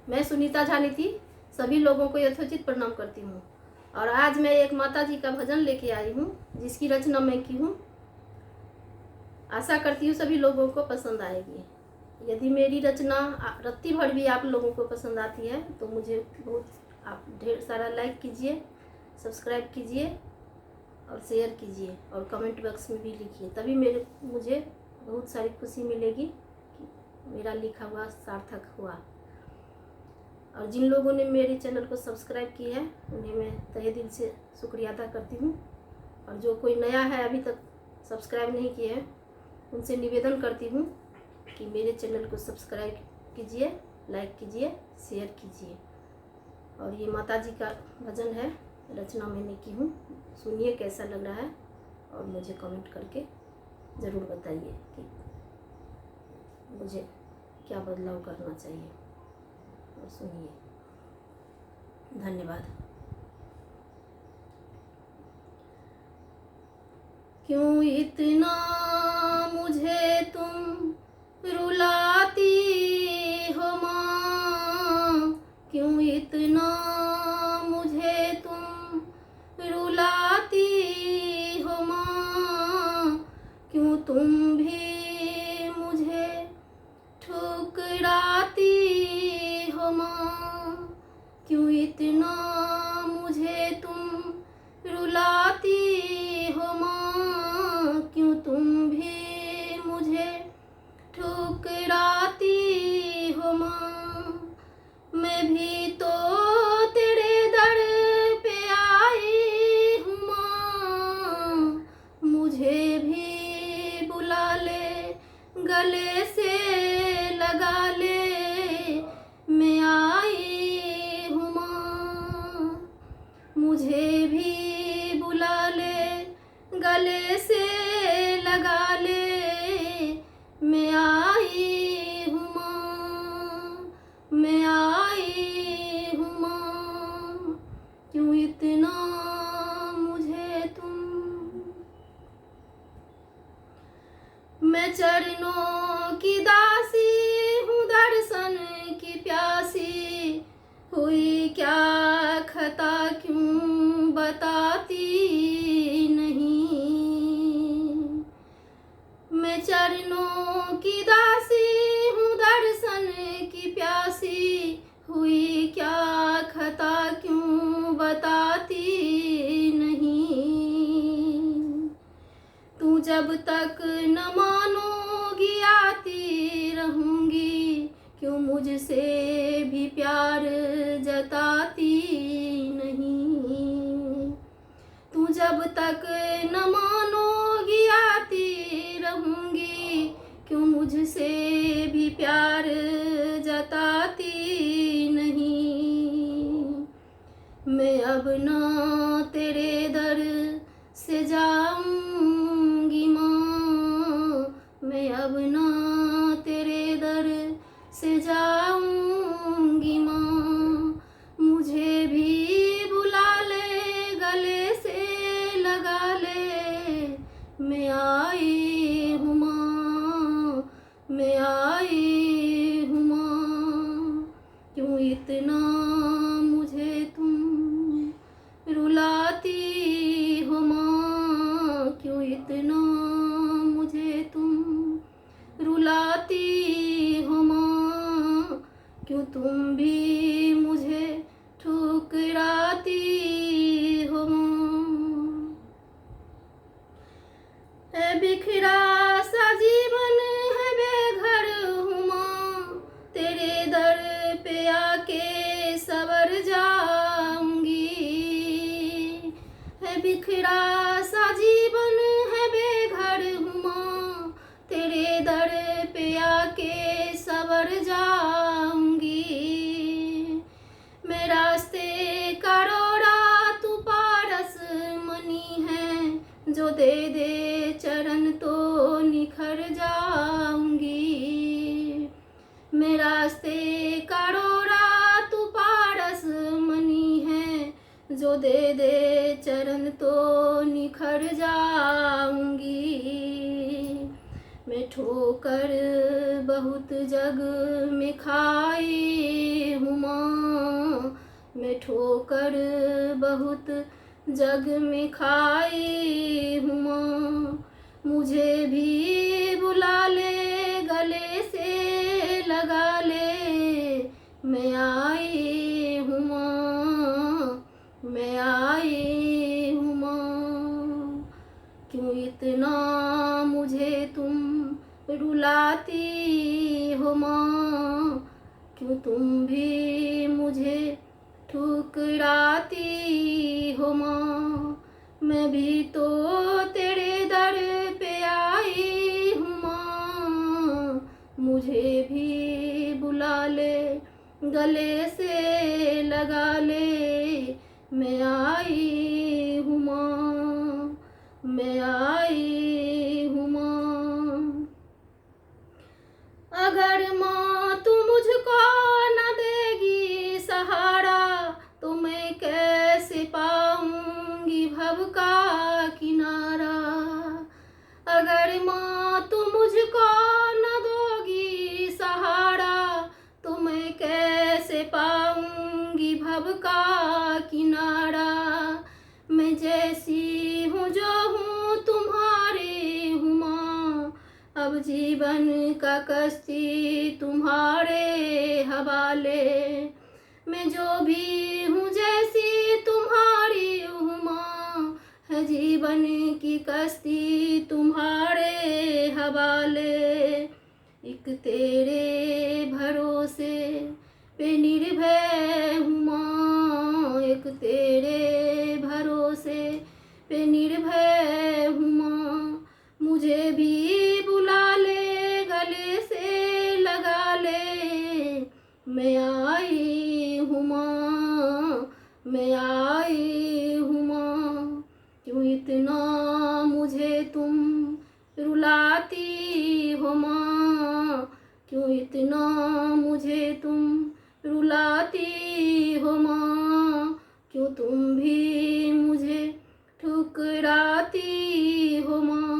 मैं सुनीता झानीति सभी लोगों को यथोचित प्रणाम करती हूँ। और आज मैं एक माता जी का भजन लेके आई हूँ जिसकी रचना मैं की हूँ। आशा करती हूँ सभी लोगों को पसंद आएगी। यदि मेरी रचना रत्ती भर भी आप लोगों को पसंद आती है तो मुझे बहुत आप ढेर सारा लाइक कीजिए, सब्सक्राइब कीजिए और शेयर कीजिए और कमेंट बॉक्स में भी लिखिए, तभी मुझे बहुत सारी खुशी मिलेगी कि मेरा लिखा हुआ सार्थक हुआ। और जिन लोगों ने मेरे चैनल को सब्सक्राइब की है उन्हें मैं तहे दिल से शुक्रिया अदा करती हूँ। और जो कोई नया है अभी तक सब्सक्राइब नहीं किए हैं उनसे निवेदन करती हूँ कि मेरे चैनल को सब्सक्राइब कीजिए, लाइक कीजिए, शेयर कीजिए। और ये माता जी का भजन है, रचना मैंने की हूँ। सुनिए कैसा लग रहा है और मुझे कमेंट करके ज़रूर बताइए कि मुझे क्या बदलाव करना चाहिए। और सुनिए। धन्यवाद। क्यों इतना मुझे तुम रुलाती हो माँ, क्यों इतना मुझे तुम रुलाती हो माँ, क्यों तुम भी मुझे ठुकराती हो माँ, क्यों इतना मुझे तुम रुलाती हो माँ, क्यों तुम भी मुझे ठुकराती हो माँ। मैं भी तो तेरे दर पे आई हूँ माँ, मुझे भी बुला ले, गले से लगा ले, मैं आई हूँ माँ। मुझे भी बुला ले, गले से लगा ले, मैं आई हूँ माँ, मैं आई हूँ माँ। क्यों इतना मुझे तुम, मैं चरणों की दासी हूँ, दर्शन की प्यासी, हुई क्या खता क्यों बताती नहीं। मैं चरणों की दासी हूँ, दर्शन की प्यासी, हुई क्या खता क्यों बताती नहीं। तू जब तक न मानोगी आती रहूँगी, क्यों मुझसे भी प्यार जताती नहीं। तू जब तक न मानोगी आती रहूँगी, क्यों मुझसे भी प्यार जताती नहीं। मैं अब ना तेरे दर से जाऊँगी माँ, मैं अब ना तेरे दर से जाऊँगी माँ। मुझे भी बुला ले, गले से लगा ले, मैं आई हूँ माँ, मैं आई हूँ माँ। क्यों इतना मुझे तुम रुलाती हो माँ, क्यों इतना मुझे तुम रुलाती हो माँ, क्यों तुम भी मुझे ठुकराती हो माँ। है बिखरा सा जीवन है बेघर हूँ माँ, तेरे दर पे आके सवर जाऊंगी। है बिखरा सा जीवन है बेघर हूँ माँ, तेरे दर पे आके सवर जाऊंगी। मैं रास्ते का रोड़ा तू पारस मनी है, जो दे दे चरण तो निखर जाऊंगी। मैं रास्ते का रोड़ा तू पारस मनी है, जो दे दे चरण तो निखर जाऊंगी। मैं ठोकर बहुत जग में खाई हूँ माँ, मैं ठोकर बहुत जग में खाई हूँ माँ। मुझे भी बुला ले, गले से लगा ले, मैं आई हूँ माँ, मैं आई हूँ माँ। क्यों इतना मुझे तुम रुलाती हो माँ, क्यों तुम भी मुझे ठुकराती हो माँ। मैं भी तो तेरे दर पे आई हूँ माँ, मुझे भी बुला ले, गले से लगा ले, मैं आई हूँ माँ, मैं आई हूँ माँ। अगर माँ तू मुझको न देगी सहारा, तो मैं कैसे पाऊंगी भव का किनारा। अगर माँ तू मुझको न दोगी सहारा, तो मैं कैसे पाऊंगी भव का किनारा। मैं जैसी हूँ जो हूँ तुम्हारी हूँ माँ, अब जीवन का कश्ती तुम्हारे हवाले। मैं जो भी हूँ जैसी तुम्हारी हूँ माँ, है जीवन की कश्ती तुम्हारे हवाले। एक तेरे भरोसे पे निर्भय हूँ माँ, एक तेरे भरोसे पे निर्भय हूँ माँ। मुझे भी बुला ले, गले से लगा ले, मैं आई हूँ माँ, मैं आई हूँ माँ। क्यों इतना मुझे तुम रुलाती हो माँ, क्यों इतना मुझे तुम रुलाती हो माँ। क्यों तुम भी मुझे ठुकराती हो माँ।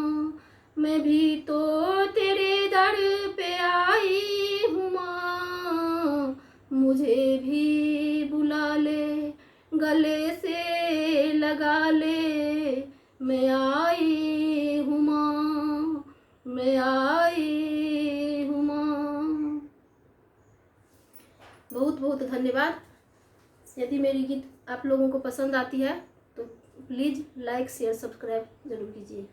मैं भी तो तेरे दर पे आई हूँ माँ, मुझे भी बुला ले, गले से लगा ले, मैं आई हूँ माँ, मैं आई हूँ माँ। बहुत बहुत धन्यवाद। यदि मेरी गीत आप लोगों को पसंद आती है तो प्लीज़ लाइक शेयर सब्सक्राइब ज़रूर कीजिए।